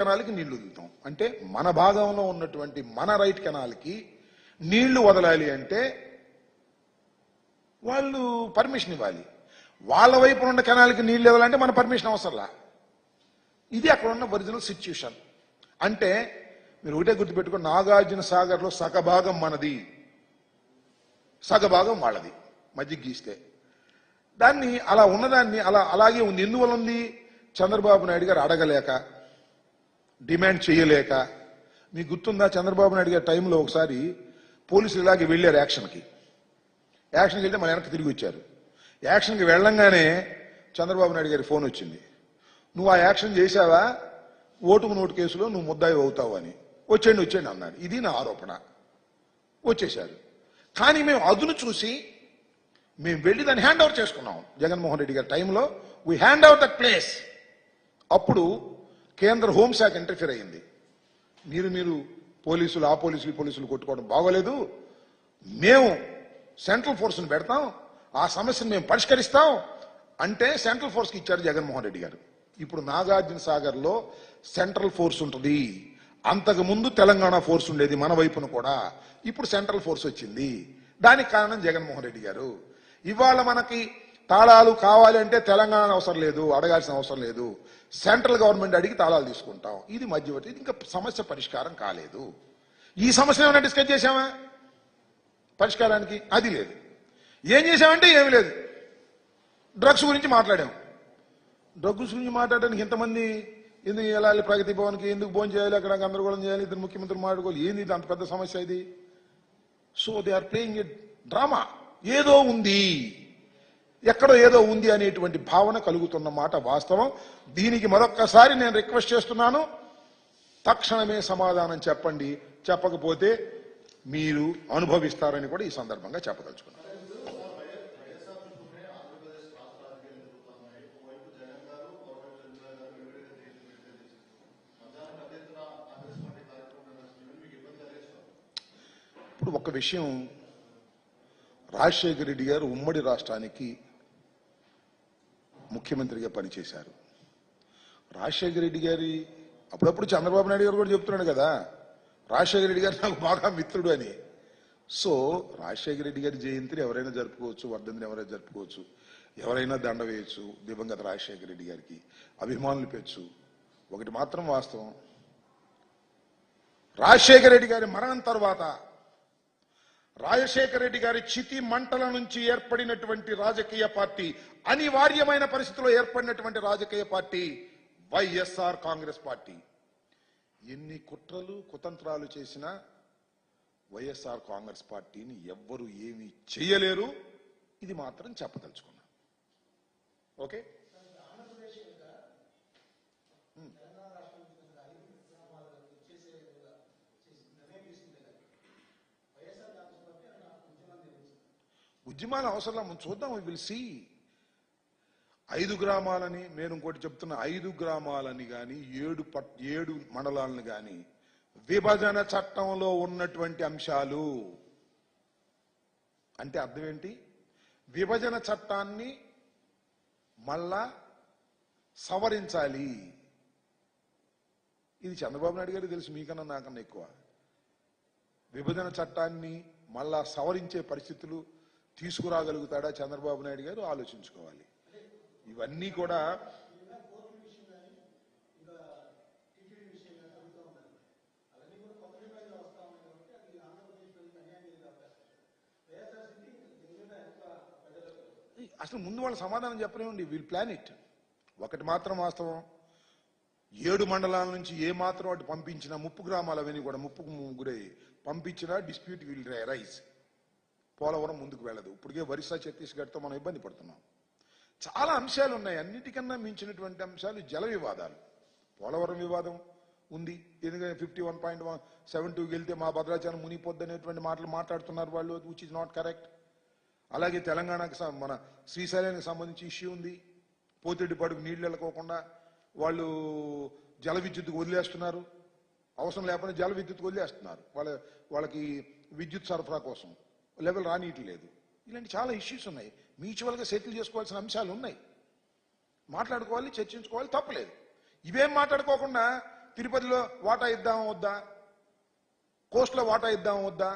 కెనాల్కి నీళ్లు వదులుతాం అంటే మన భాగంలో ఉన్నటువంటి మన రైట్ కెనాల్కి నీళ్లు వదలాలి అంటే వాళ్ళు పర్మిషన్ ఇవ్వాలి. వాళ్ళ వైపు ఉన్న కెనాల్కి నీళ్లు ఇవ్వాలంటే మన పర్మిషన్ అవసరంలా. ఇది అక్కడ ఉన్న ఒరిజినల్ సిచ్యుయేషన్. అంటే మీరు ఒకటే గుర్తుపెట్టుకుని, నాగార్జున సాగర్లో సగభాగం మనది, సగభాగం వాళ్ళది మధ్య గీస్తే. దాన్ని అలా ఉన్నదాన్ని అలాగే ఉంది. ఎందువల్ల ఉంది? చంద్రబాబు నాయుడు గారు అడగలేక, డిమాండ్ చేయలేక. మీకు గుర్తుందా, చంద్రబాబు నాయుడు గారి టైంలో ఒకసారి పోలీసులు ఇలాగే వెళ్ళారు యాక్షన్కి వెళ్తే మన వెనక్కి తిరిగి వచ్చారు. యాక్షన్కి వెళ్ళంగానే చంద్రబాబు నాయుడు గారి ఫోన్ వచ్చింది, నువ్వు ఆ యాక్షన్ చేశావా, ఓటుకు నోటు కేసులో నువ్వు ముద్దాయి అవుతావు అని. వచ్చేయండి అన్నాడు. ఇది నా ఆరోపణ. వచ్చేశారు. కానీ మేము అదును చూసి మేము వెళ్ళి దాన్ని హ్యాండ్ ఓవర్ చేసుకున్నాం. జగన్మోహన్ రెడ్డి గారి టైంలో we hand over that place. అప్పుడు కేంద్ర హోంశాఖ ఇంటర్ఫియర్ అయ్యింది. మీరు పోలీసులు ఆ పోలీసులు కొట్టుకోవడం బాగోలేదు, మేము సెంట్రల్ ఫోర్స్ని పెడతాం, ఆ సమస్యను మేము పరిష్కరిస్తాం అంటే సెంట్రల్ ఫోర్స్కి ఇచ్చారు జగన్మోహన్ రెడ్డి గారు. ఇప్పుడు నాగార్జున సాగర్లో సెంట్రల్ ఫోర్స్ ఉంటుంది. అంతకు ముందు తెలంగాణ ఫోర్స్ ఉండేది మన వైపున కూడా. ఇప్పుడు సెంట్రల్ ఫోర్స్ వచ్చింది. దానికి కారణం జగన్మోహన్ రెడ్డి గారు. ఇవాళ మనకి తాళాలు కావాలి అంటే తెలంగాణ అవసరం లేదు, అడగాల్సిన అవసరం లేదు, సెంట్రల్ గవర్నమెంట్ అడిగి తాళాలు తీసుకుంటాం. ఇది మధ్యవర్తి. ఇంకా సమస్య పరిష్కారం కాలేదు. ఈ సమస్య ఏమైనా డిస్కస్ చేశామా పరిష్కారానికి? అది లేదు. ఏం చేశామంటే ఏమి లేదు. డ్రగ్స్ గురించి మాట్లాడాం. డ్రగ్స్ గురించి మాట్లాడడానికి ఇంతమంది ఎందుకు వెళ్ళాలి ప్రగతి భవన్కి, ఎందుకు భోజనం చేయాలి, అక్కడ గందరగోళం చేయాలి, ఇద్దరు ముఖ్యమంత్రులు మాట్లాడుకోవాలి, ఏంది ఇది అంత పెద్ద సమస్య ఇది? So they are playing a drama. ఏదో ఉంది, ఎక్కడో ఏదో ఉంది అనేటువంటి భావన కలుగుతున్న మాట వాస్తవం. దీనికి మరొక్కసారి నేను రిక్వెస్ట్ చేస్తున్నాను, తక్షణమే సమాధానం చెప్పండి. చెప్పకపోతే మీరు అనుభవిస్తారని కూడా ఈ సందర్భంగా చెప్పదలుచుకున్నాను. ఇప్పుడు ఒక విషయం, రాజశేఖర రెడ్డి గారు ఉమ్మడి రాష్ట్రానికి ముఖ్యమంత్రిగా పనిచేశారు. రాజశేఖర రెడ్డి గారి అప్పుడప్పుడు చంద్రబాబు నాయుడు గారు కూడా చెప్తున్నాడు కదా, రాజశేఖర రెడ్డి గారు నాకు బాగా మిత్రుడు అని. సో రాజశేఖర రెడ్డి గారి జయంతిని ఎవరైనా జరుపుకోవచ్చు, వర్ధంతిని ఎవరైనా జరుపుకోవచ్చు, ఎవరైనా దండ వేయచ్చు దివంగత రాజశేఖర రెడ్డి గారికి, అభిమానులు పెంచు. ఒకటి మాత్రం వాస్తవం, రాజశేఖర రెడ్డి గారి మరణం తర్వాత రాజశేఖర రెడ్డి గారి చితి మంటల నుంచి ఏర్పడినటువంటి రాజకీయ పార్టీ, అనివార్యమైన పరిస్థితుల్లో ఏర్పడినటువంటి రాజకీయ పార్టీ వైఎస్ఆర్ కాంగ్రెస్ పార్టీ. ఎన్ని కుట్రలు కుతంత్రాలు చేసినా వైఎస్ఆర్ కాంగ్రెస్ పార్టీని ఎవ్వరూ ఏమీ చేయలేరు. ఇది మాత్రం చెప్పదలుచుకున్నా. ఓకే. ఉద్యమాల అవసరం చూద్దాం, వి విల్ సీ. 5 గ్రామాలని నేను ఇంకోటి చెప్తున్నా, 5 గ్రామాలని కానీ 7 మండలాలను కానీ విభజన చట్టంలో ఉన్నటువంటి అంశాలు అంటే అర్థం ఏంటి? విభజన చట్టాన్ని మళ్ళా సవరించాలి. ఇది చంద్రబాబు నాయుడు గారికి తెలుసు, మీకన్నా నాకన్నా ఎక్కువ. విభజన చట్టాన్ని మళ్ళా సవరించే పరిస్థితులు తీసుకురాగలుగుతాడా చంద్రబాబు నాయుడు గారు? ఆలోచించుకోవాలి. ఇవన్నీ కూడా అసలు ముందు వాళ్ళు సమాధానం చెప్పలేమండి. Will plan it. ఒకటి మాత్రం వాస్తవం, 7 మండలాల నుంచి ఏ మాత్రం అటు పంపించినా, 30 గ్రామాలు అవన్నీ కూడా ముప్పుకు గురై పంపించినా డిస్ప్యూట్ విల్ రైజ్. పోలవరం ముందుకు వెళ్ళదు. ఇప్పటికే ఒరిస్సా ఛత్తీస్గఢ్తో మనం ఇబ్బంది పడుతున్నాం. చాలా అంశాలు ఉన్నాయి. అన్నిటికన్నా మించినటువంటి అంశాలు జల వివాదాలు. పోలవరం వివాదం ఉంది, ఎందుకంటే 51.72కి వెళ్తే మా భద్రాచలం మునిగిపోద్ది అనేటువంటి మాటలు మాట్లాడుతున్నారు వాళ్ళు, విచ్ ఇస్ నాట్ కరెక్ట్. అలాగే తెలంగాణకు మన శ్రీశైలానికి సంబంధించి ఇష్యూ ఉంది. పోతిరెడ్డిపాడుకు నీళ్లు వెళ్ళకోకుండా వాళ్ళు జల విద్యుత్తుకు వదిలేస్తున్నారు. అవసరం లేకపోతే జల విద్యుత్తుకు వదిలేస్తున్నారు. వాళ్ళకి విద్యుత్ సరఫరా కోసం లెవెల్ రానియట్లేదు. ఇలాంటి చాలా ఇష్యూస్ ఉన్నాయి. మ్యూచువల్గా సెటిల్ చేసుకోవాల్సిన అంశాలు ఉన్నాయి. మాట్లాడుకోవాలి, చర్చించుకోవాలి, తప్పలేదు. ఇవేం మాట్లాడుకోకుండా తిరుపతిలో వాటా ఇద్దామా వద్దా, కోస్ట్లో వాటా ఇద్దామా వద్దా?